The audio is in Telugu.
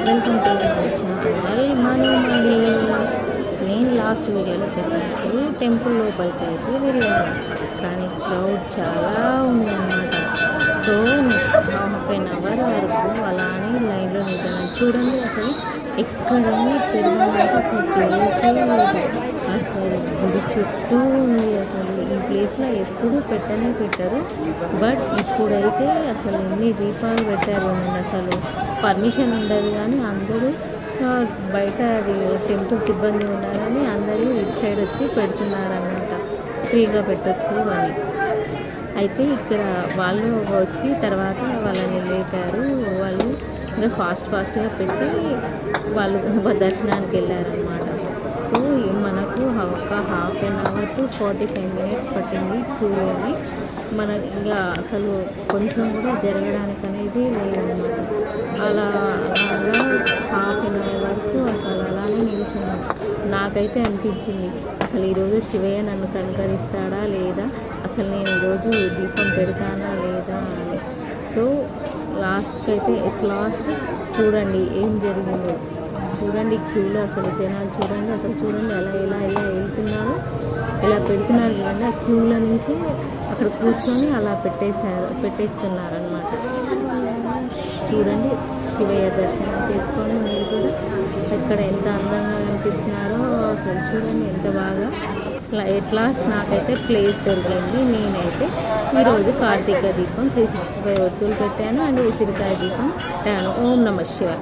Welcome to my channel money. నేను లాస్ట్ వీడియోలో చెప్పినట్టు టెంపుల్ లోపలికి అయితే వెళ్ళాను, కానీ క్రౌడ్ చాలా ఉందన్నమాట. సో ½ అవర్ వరకు అలానే లైన్లో నిల్చున్నాను. చూడండి అసలు ఎక్కడన్నీ పెడదామంటే అసలు ప్లేసే లేదు. అసలు గుడి చుట్టూ ఉంది. అసలు ఈ ప్లేస్లో ఎప్పుడూ పెట్టరు, బట్ ఇప్పుడైతే అసలు ఎన్ని దీపాలు పెట్టారు. నేను అసలు పర్మిషన్ ఉండదు, కానీ అందరూ బయట అది టెంపుల్ సిబ్బంది ఉన్నారని అందరూ ఇటు సైడ్ వచ్చి పెడుతున్నారన్నమాట, ఫ్రీగా పెట్టచ్చు అని. అయితే ఇక్కడ వాళ్ళు వచ్చి తర్వాత వాళ్ళని లేపారు. వాళ్ళు ఇంకా ఫాస్ట్గా పెట్టి వాళ్ళు దర్శనానికి వెళ్ళారనమాట. సో మనకు ఒక ½ to 45 minutes పట్టింది క్యూలోని. మన ఇంకా అసలు కొంచెం కూడా జరగడానికి అనేది లేదన్నమాట. అలాగా ½ వరకు అసలు అలానే నిల్చున్నాం. నాకైతే అనిపించింది అసలు ఈరోజు శివయ్య నన్ను కనుకరిస్తాడా లేదా, అసలు నేను ఈరోజు దీపం పెడతానా లేదా అని. సో ఎట్ లాస్ట్ చూడండి ఏం జరిగిందో. చూడండి క్యూలో అసలు జనాలు చూడండి ఎలా వెళ్తున్నారో, ఇలా పెడుతున్నారు చూడండి. ఆ క్యూలో నుంచి అక్కడ కూర్చొని అలా పెట్టేస్తున్నారు అనమాట. చూడండి శివయ్య దర్శనం చేసుకొని మీరు కూడా ఇక్కడ ఎంత అందంగా కనిపిస్తున్నారో అసలు చూడండి ఎంత బాగా. ఎట్ లాస్ట్ నాకైతే ప్లేస్ దొరికింది. నేనైతే ఈరోజు కార్తీక దీపం 365 ఒత్తులు పెట్టాను అండ్ ఉసిరికాయ దీపం పెట్టాను. ఓం నమః శివాయ.